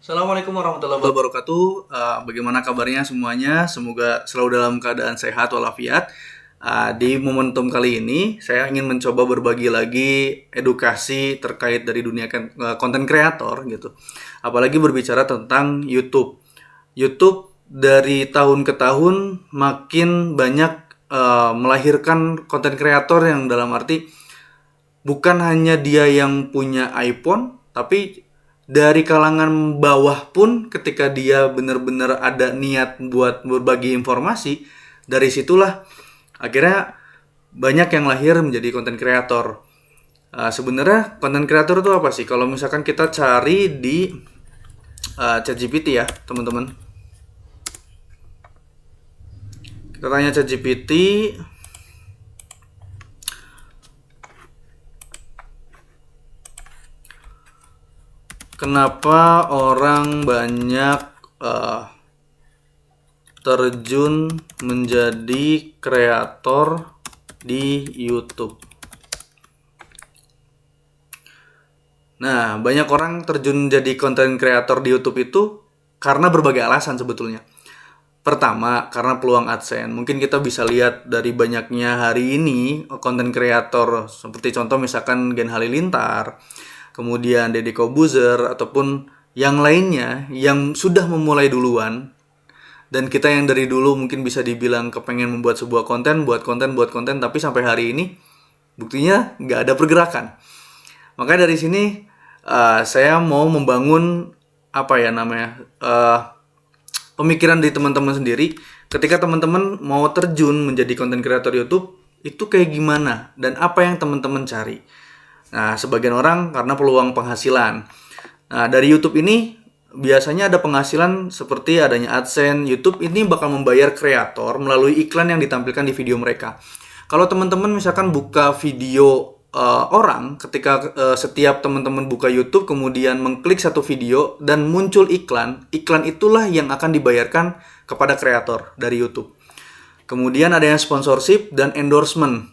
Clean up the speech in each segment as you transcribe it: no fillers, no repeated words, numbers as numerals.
Assalamualaikum warahmatullahi wabarakatuh. Bagaimana kabarnya semuanya? Semoga selalu dalam keadaan sehat walafiat. Di momentum kali ini, saya ingin mencoba berbagi lagi edukasi terkait dari dunia konten kreator gitu. Apalagi berbicara tentang YouTube. YouTube dari tahun ke tahun makin banyak melahirkan konten kreator yang dalam arti bukan hanya dia yang punya iPhone, tapi dari kalangan bawah pun ketika dia benar-benar ada niat buat berbagi informasi, dari situlah akhirnya banyak yang lahir menjadi konten kreator. Sebenarnya konten kreator itu apa sih? Kalau misalkan kita cari di ChatGPT ya, teman-teman. Kita tanya ChatGPT, kenapa orang banyak terjun menjadi kreator di YouTube? Nah, banyak orang terjun jadi konten kreator di YouTube itu karena berbagai alasan sebetulnya. Pertama, karena peluang AdSense. Mungkin kita bisa lihat dari banyaknya hari ini konten kreator seperti contoh misalkan Gen Halilintar, kemudian Deddy Kobuzer, ataupun yang lainnya yang sudah memulai duluan. Dan kita yang dari dulu mungkin bisa dibilang kepengen membuat sebuah konten, buat konten, tapi sampai hari ini buktinya nggak ada pergerakan. Maka dari sini saya mau membangun pemikiran dari teman-teman sendiri. Ketika teman-teman mau terjun menjadi konten kreator YouTube, itu kayak gimana dan apa yang teman-teman cari. Nah, sebagian orang karena peluang penghasilan. Nah, dari YouTube ini biasanya ada penghasilan seperti adanya AdSense. YouTube ini bakal membayar kreator melalui iklan yang ditampilkan di video mereka. Kalau teman-teman misalkan buka video orang, ketika setiap teman-teman buka YouTube kemudian mengklik satu video dan muncul iklan itulah yang akan dibayarkan kepada kreator dari YouTube. Kemudian ada yang sponsorship dan endorsement.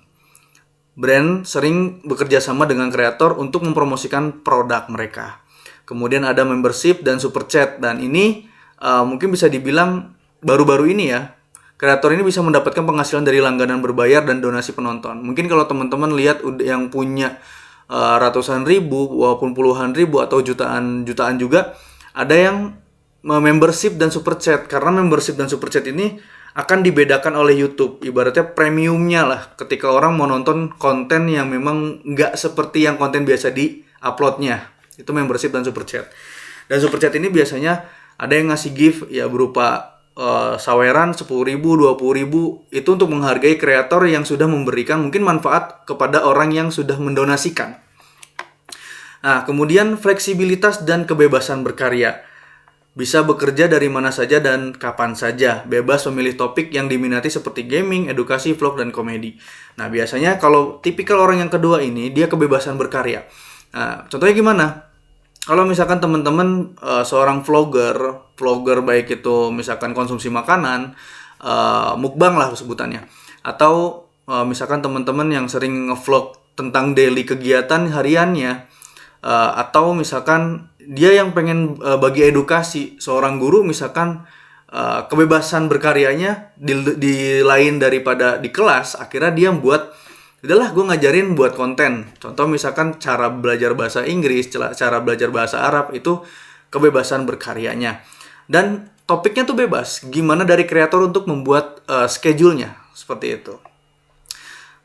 Brand sering bekerja sama dengan kreator untuk mempromosikan produk mereka. Kemudian ada membership dan super chat, dan ini mungkin bisa dibilang baru-baru ini ya. Kreator ini bisa mendapatkan penghasilan dari langganan berbayar dan donasi penonton. Mungkin kalau teman-teman lihat yang punya ratusan ribu, walaupun puluhan ribu atau jutaan juga, ada yang membership dan super chat. Karena membership dan super chat ini akan dibedakan oleh YouTube. Ibaratnya premiumnya lah ketika orang mau nonton konten yang memang nggak seperti yang konten biasa di-uploadnya. Itu membership dan super chat. Dan super chat ini biasanya ada yang ngasih gift ya berupa saweran 10.000, 20.000, itu untuk menghargai kreator yang sudah memberikan mungkin manfaat kepada orang yang sudah mendonasikan. Nah, kemudian fleksibilitas dan kebebasan berkarya. Bisa bekerja dari mana saja dan kapan saja, bebas memilih topik yang diminati seperti gaming, edukasi, vlog, dan komedi. Nah, biasanya kalau tipikal orang yang kedua ini, dia kebebasan berkarya. Nah, contohnya gimana? Kalau misalkan teman-teman seorang vlogger baik itu misalkan konsumsi makanan, mukbang lah sebutannya, atau misalkan teman-teman yang sering ngevlog tentang daily kegiatan hariannya, atau misalkan dia yang pengen bagi edukasi, seorang guru misalkan kebebasan berkaryanya di lain daripada di kelas, akhirnya dia buat udahlah gue ngajarin buat konten. Contoh misalkan cara belajar bahasa Inggris, cara belajar bahasa Arab, itu kebebasan berkaryanya. Dan topiknya tuh bebas. Gimana dari kreator untuk membuat schedule-nya. Seperti itu.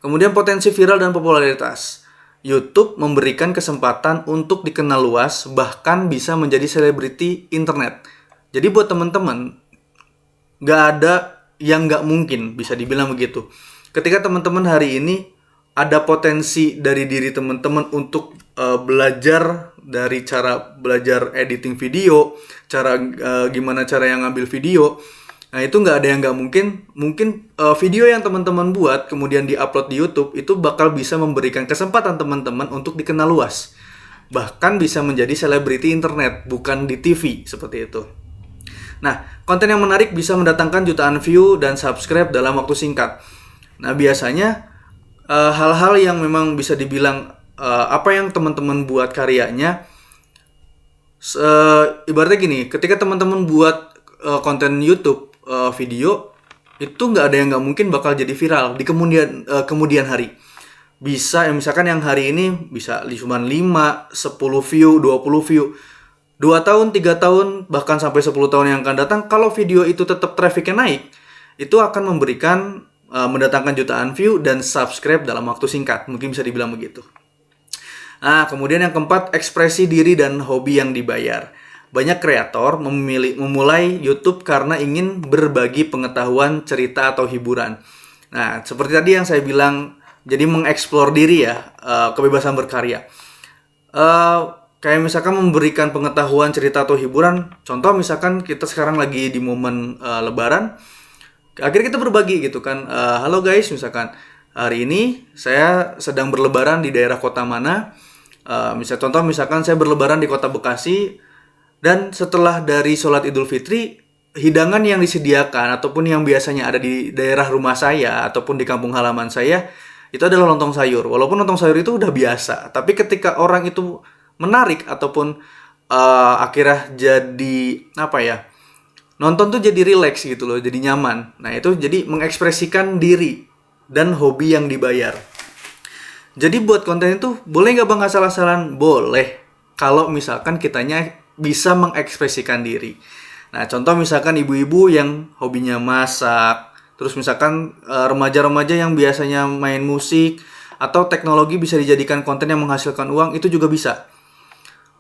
Kemudian potensi viral dan popularitas. YouTube memberikan kesempatan untuk dikenal luas, bahkan bisa menjadi selebriti internet. Jadi buat teman-teman, gak ada yang gak mungkin, bisa dibilang begitu. Ketika teman-teman hari ini ada potensi dari diri teman-teman untuk belajar dari cara belajar editing video, gimana cara yang ngambil video. Nah, itu nggak ada yang nggak mungkin. Mungkin video yang teman-teman buat kemudian diupload di YouTube itu bakal bisa memberikan kesempatan teman-teman untuk dikenal luas. Bahkan bisa menjadi selebriti internet, bukan di TV seperti itu. Nah, konten yang menarik bisa mendatangkan jutaan view dan subscribe dalam waktu singkat. Nah, biasanya hal-hal yang memang bisa dibilang apa yang teman-teman buat karyanya Ibaratnya gini, ketika teman-teman buat konten YouTube video, itu nggak ada yang nggak mungkin bakal jadi viral di kemudian hari. Bisa misalkan yang hari ini bisa cuma 5, 10 view, 20 view. 2 tahun, 3 tahun, bahkan sampai 10 tahun yang akan datang, kalau video itu tetap trafficnya naik, itu akan memberikan mendatangkan jutaan view dan subscribe dalam waktu singkat. Mungkin bisa dibilang begitu. Nah, kemudian yang keempat, ekspresi diri dan hobi yang dibayar. Banyak kreator memulai YouTube karena ingin berbagi pengetahuan, cerita, atau hiburan. Nah, seperti tadi yang saya bilang, jadi mengeksplor diri ya, kebebasan berkarya. Kayak misalkan memberikan pengetahuan, cerita, atau hiburan. Contoh misalkan kita sekarang lagi di momen Lebaran, akhirnya kita berbagi gitu kan. Halo guys, misalkan hari ini saya sedang berlebaran di daerah kota mana. Misalkan saya berlebaran di kota Bekasi, dan setelah dari sholat Idul Fitri, hidangan yang disediakan ataupun yang biasanya ada di daerah rumah saya ataupun di kampung halaman saya, itu adalah lontong sayur. Walaupun lontong sayur itu udah biasa, tapi ketika orang itu menarik ataupun akhirnya jadi nonton tuh jadi relax gitu loh, jadi nyaman. Nah itu jadi mengekspresikan diri dan hobi yang dibayar. Jadi buat konten itu boleh nggak bang asal-asalan? Boleh, kalau misalkan kitanya bisa mengekspresikan diri. Nah contoh misalkan ibu-ibu yang hobinya masak, terus misalkan remaja-remaja yang biasanya main musik atau teknologi bisa dijadikan konten yang menghasilkan uang, itu juga bisa.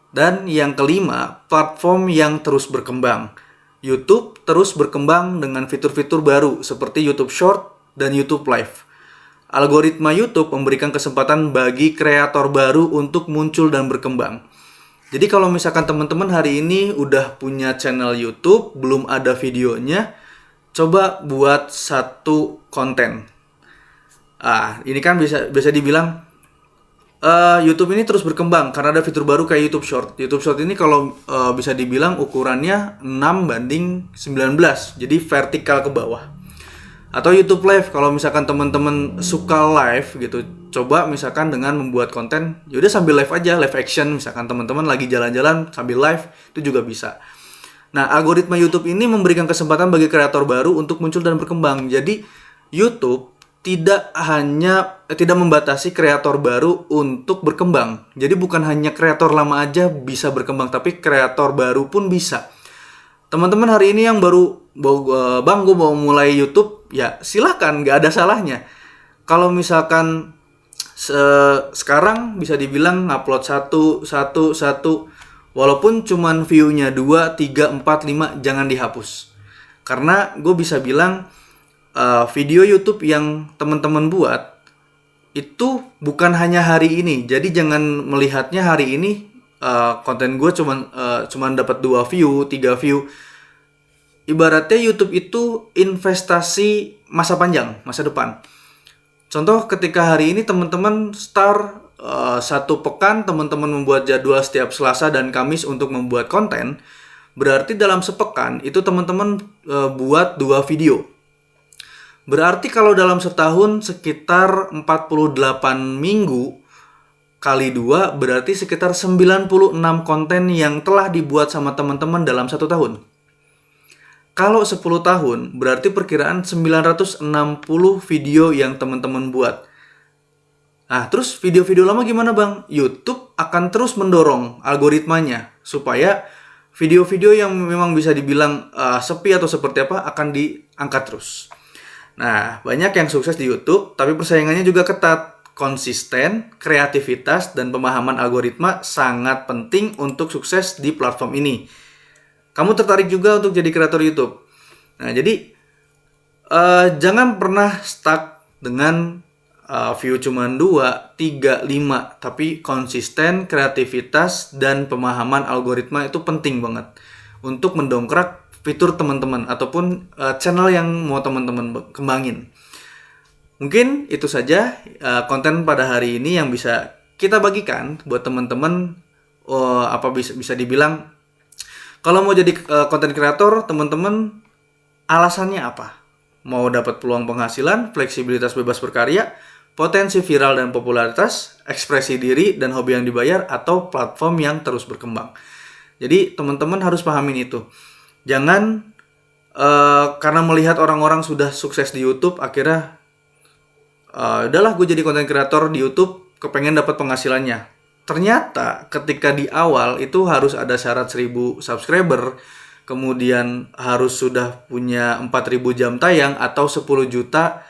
Dan yang kelima, platform yang terus berkembang. YouTube terus berkembang dengan fitur-fitur baru seperti YouTube Short dan YouTube Live. Algoritma YouTube memberikan kesempatan bagi kreator baru untuk muncul dan berkembang. Jadi kalau misalkan teman-teman hari ini udah punya channel YouTube, belum ada videonya, coba buat satu konten. Ini kan bisa dibilang YouTube ini terus berkembang karena ada fitur baru kayak YouTube Short. YouTube Short ini kalau bisa dibilang ukurannya 6:19, jadi vertikal ke bawah. Atau YouTube Live, kalau misalkan teman-teman suka live gitu, coba misalkan dengan membuat konten, yaudah sambil live aja, live action. Misalkan teman-teman lagi jalan-jalan sambil live, itu juga bisa. Nah, algoritma YouTube ini memberikan kesempatan bagi kreator baru untuk muncul dan berkembang. Jadi, YouTube tidak membatasi kreator baru untuk berkembang. Jadi bukan hanya kreator lama aja bisa berkembang, tapi kreator baru pun bisa. Teman-teman hari ini yang bang gue mau mulai YouTube, ya silakan, nggak ada salahnya. Kalau misalkan sekarang bisa dibilang upload satu, walaupun cuman view-nya 2, 3, 4, 5, jangan dihapus. Karena gue bisa bilang video YouTube yang teman-teman buat itu bukan hanya hari ini. Jadi jangan melihatnya hari ini konten gue cuman dapat 2 view, 3 view. Ibaratnya YouTube itu investasi masa panjang, masa depan. Contoh ketika hari ini teman-teman start 1 pekan, teman-teman membuat jadwal setiap Selasa dan Kamis untuk membuat konten, berarti dalam sepekan itu teman-teman buat 2 video. Berarti kalau dalam setahun sekitar 48 minggu kali 2, berarti sekitar 96 konten yang telah dibuat sama teman-teman dalam 1 tahun. Kalau 10 tahun, berarti perkiraan 960 video yang teman-teman buat. Nah, terus video-video lama gimana bang? YouTube akan terus mendorong algoritmanya supaya video-video yang memang bisa dibilang sepi atau seperti apa akan diangkat terus. Nah, banyak yang sukses di YouTube, tapi persaingannya juga ketat. Konsisten, kreativitas, dan pemahaman algoritma sangat penting untuk sukses di platform ini. Kamu tertarik juga untuk jadi kreator YouTube? Nah, jadi jangan pernah stuck dengan view cuma 2, 3, 5, tapi konsisten, kreativitas, dan pemahaman algoritma itu penting banget untuk mendongkrak fitur teman-teman ataupun channel yang mau teman-teman kembangin. Mungkin itu saja konten pada hari ini yang bisa kita bagikan buat teman-teman. Bisa dibilang kalau mau jadi konten kreator, teman-teman alasannya apa? Mau dapat peluang penghasilan, fleksibilitas bebas berkarya, potensi viral dan popularitas, ekspresi diri dan hobi yang dibayar, atau platform yang terus berkembang. Jadi teman-teman harus pahamin itu. Jangan karena melihat orang-orang sudah sukses di YouTube, akhirnya udahlah gue jadi konten kreator di YouTube, kepengen dapat penghasilannya. Ternyata ketika di awal itu harus ada syarat 1000 subscriber, kemudian harus sudah punya 4000 jam tayang atau 10 juta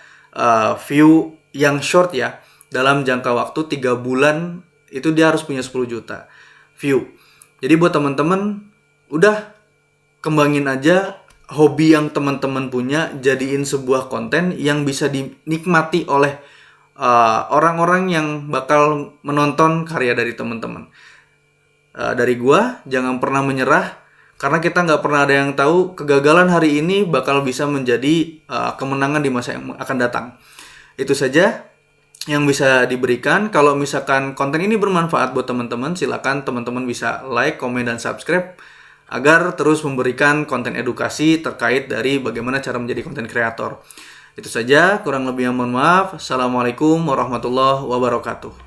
view yang short ya. Dalam jangka waktu 3 bulan itu dia harus punya 10 juta view. Jadi buat teman-teman, udah kembangin aja hobi yang teman-teman punya, jadiin sebuah konten yang bisa dinikmati oleh orang-orang yang bakal menonton karya dari teman-teman. Dari gua, jangan pernah menyerah, karena kita nggak pernah ada yang tahu kegagalan hari ini bakal bisa menjadi kemenangan di masa yang akan datang. Itu saja yang bisa diberikan. Kalau misalkan konten ini bermanfaat buat teman-teman, silakan teman-teman bisa like, komen, dan subscribe agar terus memberikan konten edukasi terkait dari bagaimana cara menjadi konten kreator. Itu saja, kurang lebihnya mohon maaf. Assalamualaikum warahmatullahi wabarakatuh.